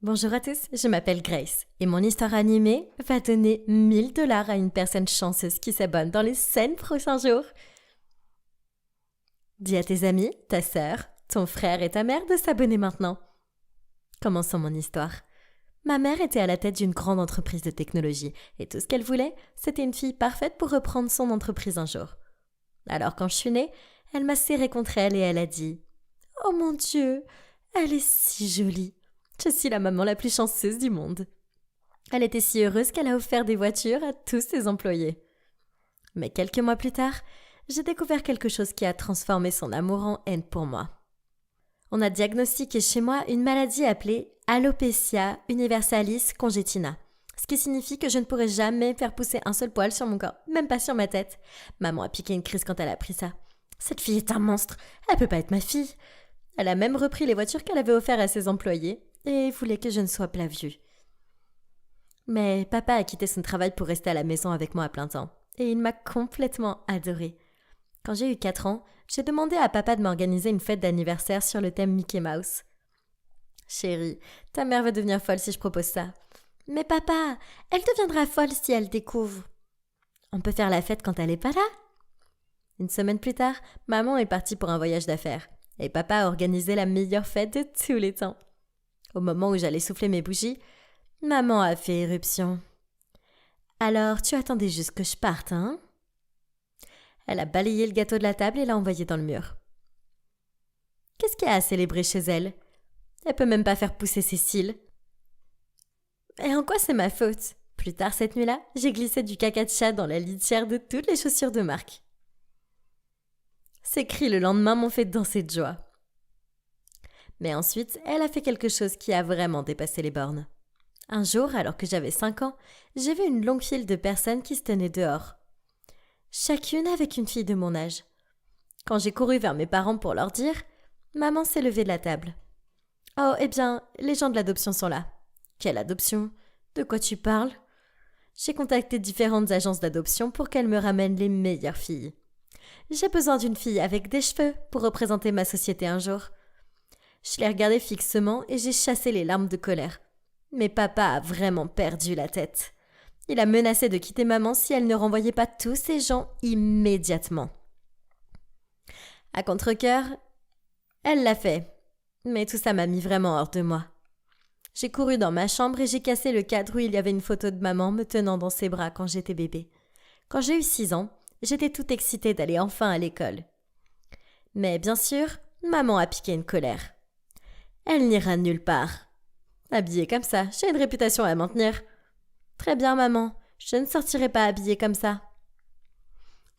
Bonjour à tous, je m'appelle Grace et mon histoire animée va donner 1 000 $ à une personne chanceuse qui s'abonne dans les 5 prochains jours. Dis à tes amis, ta sœur, ton frère et ta mère de s'abonner maintenant. Commençons mon histoire. Ma mère était à la tête d'une grande entreprise de technologie et tout ce qu'elle voulait, c'était une fille parfaite pour reprendre son entreprise un jour. Alors quand je suis née, elle m'a serrée contre elle et elle a dit « Oh mon Dieu, elle est si jolie !» Je suis la maman la plus chanceuse du monde. Elle était si heureuse qu'elle a offert des voitures à tous ses employés. Mais quelques mois plus tard, j'ai découvert quelque chose qui a transformé son amour en haine pour moi. On a diagnostiqué chez moi une maladie appelée Alopecia universalis congenita, ce qui signifie que je ne pourrai jamais faire pousser un seul poil sur mon corps, même pas sur ma tête. Maman a piqué une crise quand elle a appris ça. Cette fille est un monstre, elle peut pas être ma fille. Elle a même repris les voitures qu'elle avait offertes à ses employés et voulait que je ne sois pas vue. Mais papa a quitté son travail pour rester à la maison avec moi à plein temps, et il m'a complètement adorée. Quand j'ai eu 4 ans, j'ai demandé à papa de m'organiser une fête d'anniversaire sur le thème Mickey Mouse. Chérie, ta mère va devenir folle si je propose ça. Mais papa, elle deviendra folle si elle découvre. On peut faire la fête quand elle n'est pas là. Une semaine plus tard, maman est partie pour un voyage d'affaires, et papa a organisé la meilleure fête de tous les temps. Au moment où j'allais souffler mes bougies, maman a fait éruption. « Alors, tu attendais juste que je parte, hein ?» Elle a balayé le gâteau de la table et l'a envoyé dans le mur. Qu'est-ce qu'il y a à célébrer chez elle ? Elle peut même pas faire pousser ses cils. Et en quoi c'est ma faute ? Plus tard cette nuit-là, j'ai glissé du caca de chat dans la litière de toutes les chaussures de marque. Ses cris le lendemain m'ont fait danser de joie. Mais ensuite, elle a fait quelque chose qui a vraiment dépassé les bornes. Un jour, alors que j'avais 5 ans, j'ai vu une longue file de personnes qui se tenaient dehors. Chacune avec une fille de mon âge. Quand j'ai couru vers mes parents pour leur dire, maman s'est levée de la table. « Oh, eh bien, les gens de l'adoption sont là. »« Quelle adoption ? De quoi tu parles ?» J'ai contacté différentes agences d'adoption pour qu'elles me ramènent les meilleures filles. J'ai besoin d'une fille avec des cheveux pour représenter ma société un jour. Je l'ai regardé fixement et j'ai chassé les larmes de colère. Mais papa a vraiment perdu la tête. Il a menacé de quitter maman si elle ne renvoyait pas tous ces gens immédiatement. À contre-cœur, elle l'a fait. Mais tout ça m'a mis vraiment hors de moi. J'ai couru dans ma chambre et j'ai cassé le cadre où il y avait une photo de maman me tenant dans ses bras quand j'étais bébé. Quand j'ai eu 6 ans, j'étais toute excitée d'aller enfin à l'école. Mais bien sûr, maman a piqué une colère. Elle n'ira nulle part. Habillée comme ça, j'ai une réputation à maintenir. Très bien, maman, je ne sortirai pas habillée comme ça.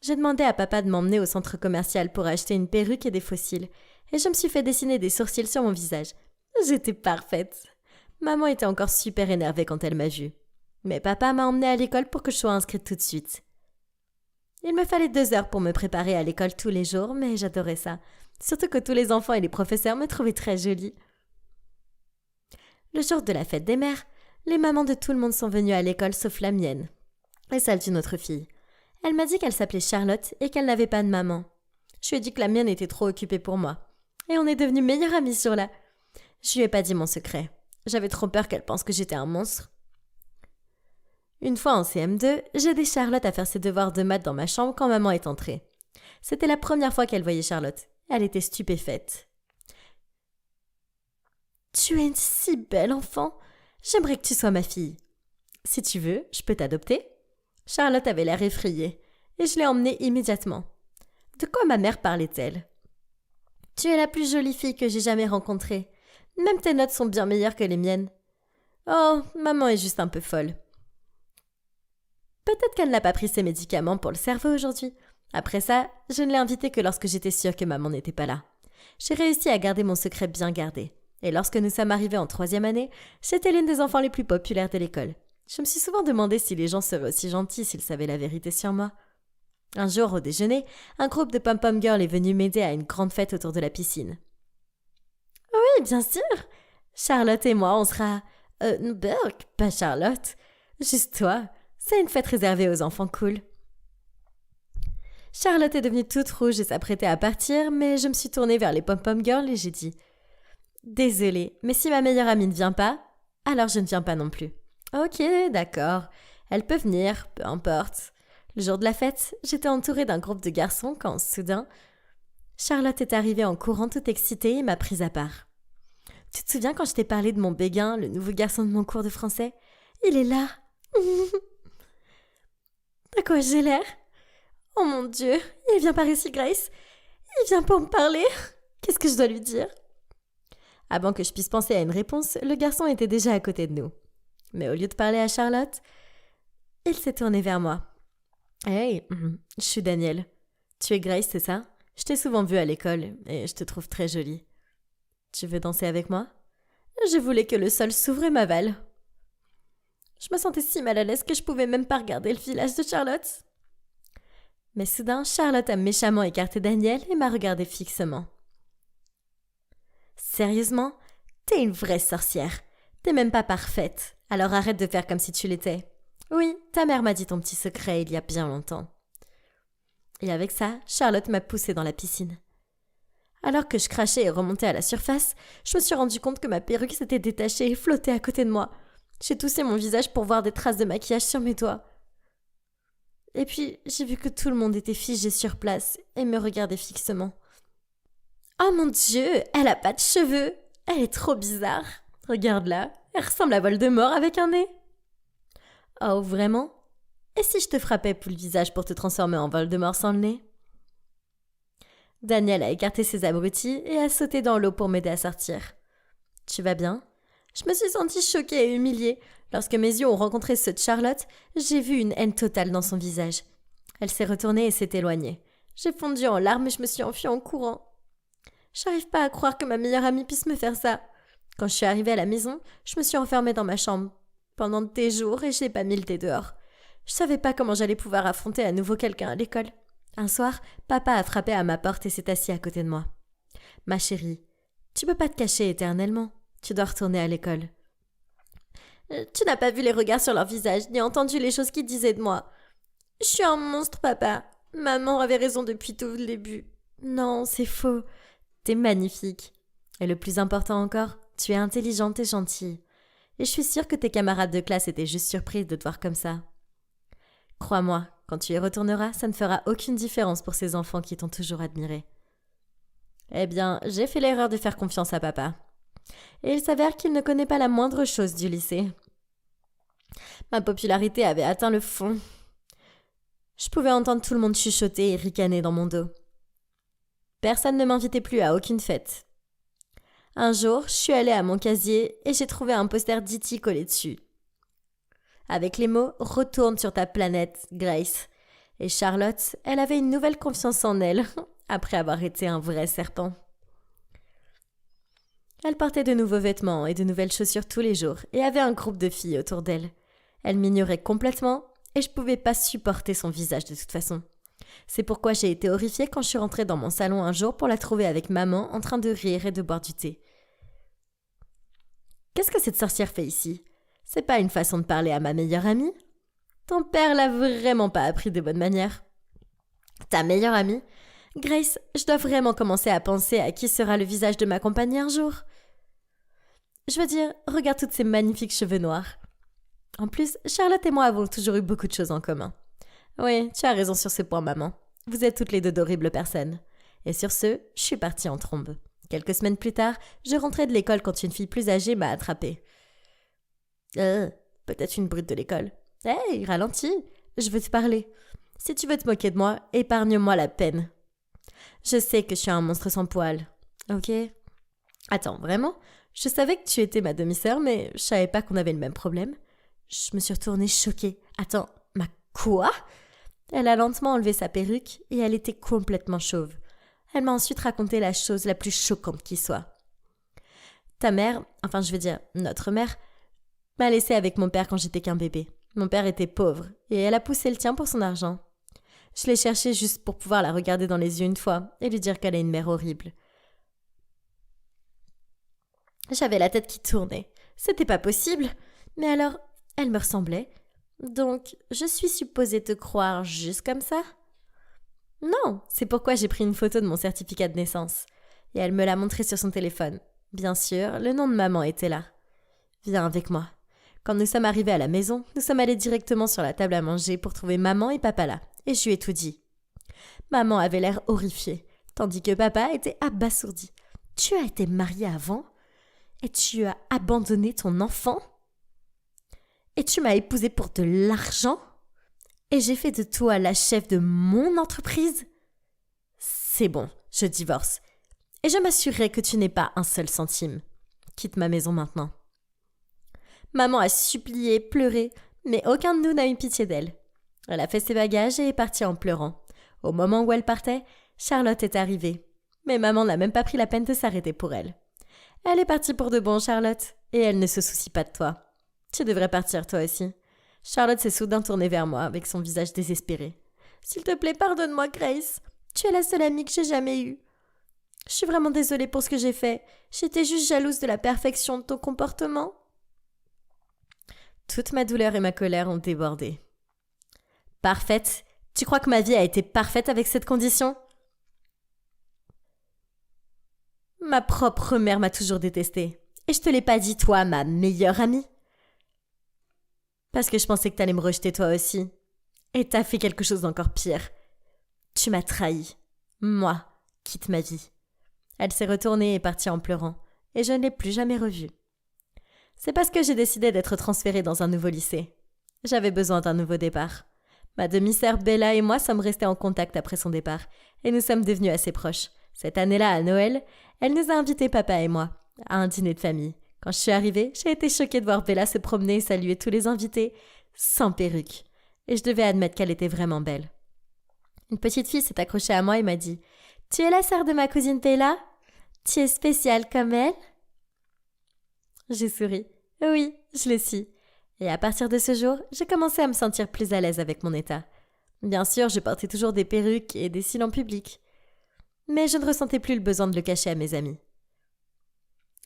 J'ai demandé à papa de m'emmener au centre commercial pour acheter une perruque et des fossiles, et je me suis fait dessiner des sourcils sur mon visage. J'étais parfaite. Maman était encore super énervée quand elle m'a vue. Mais papa m'a emmenée à l'école pour que je sois inscrite tout de suite. Il me fallait 2 heures pour me préparer à l'école tous les jours, mais j'adorais ça. Surtout que tous les enfants et les professeurs me trouvaient très jolie. Le jour de la fête des mères, les mamans de tout le monde sont venues à l'école sauf la mienne et celle d'une autre fille. Elle m'a dit qu'elle s'appelait Charlotte et qu'elle n'avait pas de maman. Je lui ai dit que la mienne était trop occupée pour moi. Et on est devenues meilleures amies ce jour-là. Je lui ai pas dit mon secret. J'avais trop peur qu'elle pense que j'étais un monstre. Une fois en CM2, j'ai aidé Charlotte à faire ses devoirs de maths dans ma chambre quand maman est entrée. C'était la première fois qu'elle voyait Charlotte. Elle était stupéfaite. « Tu es une si belle enfant. J'aimerais que tu sois ma fille. Si tu veux, je peux t'adopter ?» Charlotte avait l'air effrayée et je l'ai emmenée immédiatement. De quoi ma mère parlait-elle ? « Tu es la plus jolie fille que j'ai jamais rencontrée. Même tes notes sont bien meilleures que les miennes. »« Oh, maman est juste un peu folle. » Peut-être qu'elle n'a pas pris ses médicaments pour le cerveau aujourd'hui. Après ça, je ne l'ai invitée que lorsque j'étais sûre que maman n'était pas là. J'ai réussi à garder mon secret bien gardé. Et lorsque nous sommes arrivés en 3e année, j'étais l'une des enfants les plus populaires de l'école. Je me suis souvent demandé si les gens seraient aussi gentils s'ils savaient la vérité sur moi. Un jour, au déjeuner, un groupe de pom-pom girls est venu m'aider à une grande fête autour de la piscine. « Oui, bien sûr. Charlotte et moi, on sera... Burke, pas Charlotte. Juste toi. C'est une fête réservée aux enfants cool. » Charlotte est devenue toute rouge et s'apprêtait à partir, mais je me suis tournée vers les pom-pom girls et j'ai dit « Désolée, mais si ma meilleure amie ne vient pas, Alors je ne viens pas non plus. Ok, d'accord. Elle peut venir, peu importe. Le jour de la fête, j'étais entourée d'un groupe de garçons quand, soudain, Charlotte est arrivée en courant toute excitée et m'a prise à part. Tu te souviens quand je t'ai parlé de mon béguin, le nouveau garçon de mon cours de français? Il est là. À quoi j'ai l'air? Oh mon Dieu, il vient par ici, Grace. Il vient pour me parler. Qu'est-ce que je dois lui dire? Avant que je puisse penser à une réponse, le garçon était déjà à côté de nous. Mais au lieu de parler à Charlotte, il s'est tourné vers moi. Hey, je suis Daniel. Tu es Grace, c'est ça? Je t'ai souvent vue à l'école et je te trouve très jolie. Tu veux danser avec moi? Je voulais que le sol s'ouvre et m'avale. Je me sentais si mal à l'aise que je pouvais même pas regarder le visage de Charlotte. Mais soudain, Charlotte a méchamment écarté Daniel et m'a regardé fixement. Sérieusement? T'es une vraie sorcière. T'es même pas parfaite, alors arrête de faire comme si tu l'étais. Oui, ta mère m'a dit ton petit secret il y a bien longtemps. Et avec ça, Charlotte m'a poussée dans la piscine. Alors que je crachais et remontais à la surface, je me suis rendu compte que ma perruque s'était détachée et flottait à côté de moi. J'ai toussé mon visage pour voir des traces de maquillage sur mes doigts. Et puis, j'ai vu que tout le monde était figé sur place et me regardait fixement. Oh mon Dieu, elle a pas de cheveux. Elle est trop bizarre. Regarde-la, elle ressemble à Voldemort avec un nez. Oh, vraiment? Et si je te frappais pour le visage pour te transformer en Voldemort sans le nez? Daniel a écarté ses abrutis et a sauté dans l'eau pour m'aider à sortir. Tu vas bien? Je me suis sentie choquée et humiliée. Lorsque mes yeux ont rencontré ceux de Charlotte, j'ai vu une haine totale dans son visage. Elle s'est retournée et s'est éloignée. J'ai fondu en larmes et je me suis enfuie en courant. J'arrive pas à croire que ma meilleure amie puisse me faire ça. Quand je suis arrivée à la maison, je me suis enfermée dans ma chambre pendant des jours et je n'ai pas mis le thé dehors. Je savais pas comment j'allais pouvoir affronter à nouveau quelqu'un à l'école. Un soir, papa a frappé à ma porte et s'est assis à côté de moi. Ma chérie, tu peux pas te cacher éternellement. Tu dois retourner à l'école. Tu n'as pas vu les regards sur leur visage, ni entendu les choses qu'ils disaient de moi. Je suis un monstre, papa. Maman avait raison depuis tout le début. Non, c'est faux. T'es magnifique. Et le plus important encore, tu es intelligente et gentille. Et je suis sûre que tes camarades de classe étaient juste surpris de te voir comme ça. Crois-moi, quand tu y retourneras, ça ne fera aucune différence pour ces enfants qui t'ont toujours admiré. Eh bien, j'ai fait l'erreur de faire confiance à papa. Et il s'avère qu'il ne connaît pas la moindre chose du lycée. Ma popularité avait atteint le fond. Je pouvais entendre tout le monde chuchoter et ricaner dans mon dos. Personne ne m'invitait plus à aucune fête. Un jour, je suis allée à mon casier et j'ai trouvé un poster d'E.T. collé dessus. Avec les mots « Retourne sur ta planète, Grace ». Et Charlotte, elle avait une nouvelle confiance en elle, après avoir été un vrai serpent. Elle portait de nouveaux vêtements et de nouvelles chaussures tous les jours et avait un groupe de filles autour d'elle. Elle m'ignorait complètement et je ne pouvais pas supporter son visage de toute façon. C'est pourquoi j'ai été horrifiée quand je suis rentrée dans mon salon un jour pour la trouver avec maman en train de rire et de boire du thé. Qu'est-ce que cette sorcière fait ici? C'est pas une façon de parler à ma meilleure amie? Ton père l'a vraiment pas appris de bonne manière. Ta meilleure amie? Grace, je dois vraiment commencer à penser à qui sera le visage de ma compagnie un jour. Je veux dire, regarde toutes ces magnifiques cheveux noirs. En plus, Charlotte et moi avons toujours eu beaucoup de choses en commun. Oui, tu as raison sur ce point, maman. Vous êtes toutes les deux d'horribles personnes. Et sur ce, je suis partie en trombe. Quelques semaines plus tard, je rentrais de l'école quand une fille plus âgée m'a attrapée. Peut-être une brute de l'école. Hey, ralentis, je veux te parler. Si tu veux te moquer de moi, épargne-moi la peine. Je sais que je suis un monstre sans poils. Ok? Attends, vraiment? Je savais que tu étais ma demi-sœur, mais je savais pas qu'on avait le même problème. Je me suis retournée choquée. Attends, ma quoi? Elle a lentement enlevé sa perruque et elle était complètement chauve. Elle m'a ensuite raconté la chose la plus choquante qui soit. Ta mère, enfin je veux dire notre mère, m'a laissée avec mon père quand j'étais qu'un bébé. Mon père était pauvre et elle a poussé le tien pour son argent. Je l'ai cherchée juste pour pouvoir la regarder dans les yeux une fois et lui dire qu'elle a une mère horrible. J'avais la tête qui tournait. C'était pas possible. Mais alors, elle me ressemblait. Donc, je suis supposée te croire juste comme ça? Non, c'est pourquoi j'ai pris une photo de mon certificat de naissance. Et elle me l'a montré sur son téléphone. Bien sûr, le nom de maman était là. Viens avec moi. Quand nous sommes arrivés à la maison, nous sommes allés directement sur la table à manger pour trouver maman et papa là, et je lui ai tout dit. Maman avait l'air horrifiée, tandis que papa était abasourdi. « Tu as été mariée avant ? Et tu as abandonné ton enfant ? Et tu m'as épousée pour de l'argent ? Et j'ai fait de toi la chef de mon entreprise ? C'est bon, je divorce. Et je m'assurerai que tu n'aies pas un seul centime. Quitte ma maison maintenant. » Maman a supplié, pleuré, mais aucun de nous n'a eu pitié d'elle. Elle a fait ses bagages et est partie en pleurant. Au moment où elle partait, Charlotte est arrivée. Mais maman n'a même pas pris la peine de s'arrêter pour elle. Elle est partie pour de bon, Charlotte, et elle ne se soucie pas de toi. Tu devrais partir toi aussi. Charlotte s'est soudain tournée vers moi avec son visage désespéré. S'il te plaît, pardonne-moi, Grace. Tu es la seule amie que j'ai jamais eue. Je suis vraiment désolée pour ce que j'ai fait. J'étais juste jalouse de la perfection de ton comportement. Toute ma douleur et ma colère ont débordé. Parfaite ? Tu crois que ma vie a été parfaite avec cette condition ? Ma propre mère m'a toujours détestée. Et je te l'ai pas dit, toi, ma meilleure amie. Parce que je pensais que t'allais me rejeter toi aussi. Et t'as fait quelque chose d'encore pire. Tu m'as trahi. Moi, quitte ma vie. Elle s'est retournée et est partie en pleurant. Et je ne l'ai plus jamais revue. C'est parce que j'ai décidé d'être transférée dans un nouveau lycée. J'avais besoin d'un nouveau départ. Ma demi-sœur Bella et moi sommes restés en contact après son départ. Et nous sommes devenus assez proches. Cette année-là, à Noël, elle nous a invités, papa et moi, à un dîner de famille. Quand je suis arrivée, j'ai été choquée de voir Bella se promener et saluer tous les invités, sans perruque. Et je devais admettre qu'elle était vraiment belle. Une petite fille s'est accrochée à moi et m'a dit « Tu es la sœur de ma cousine Taylor ? Tu es spéciale comme elle ?» J'ai souri. Oui, je le suis. Et à partir de ce jour, j'ai commencé à me sentir plus à l'aise avec mon état. Bien sûr, je portais toujours des perruques et des cils en public. Mais je ne ressentais plus le besoin de le cacher à mes amis.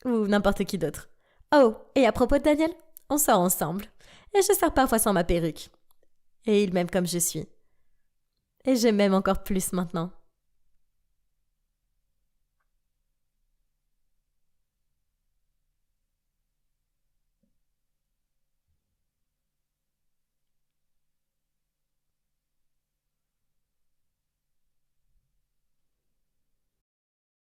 Ou n'importe qui d'autre. Oh, et à propos de Daniel, on sort ensemble. Et je sors parfois sans ma perruque. Et il m'aime comme je suis. Et je m'aime encore plus maintenant.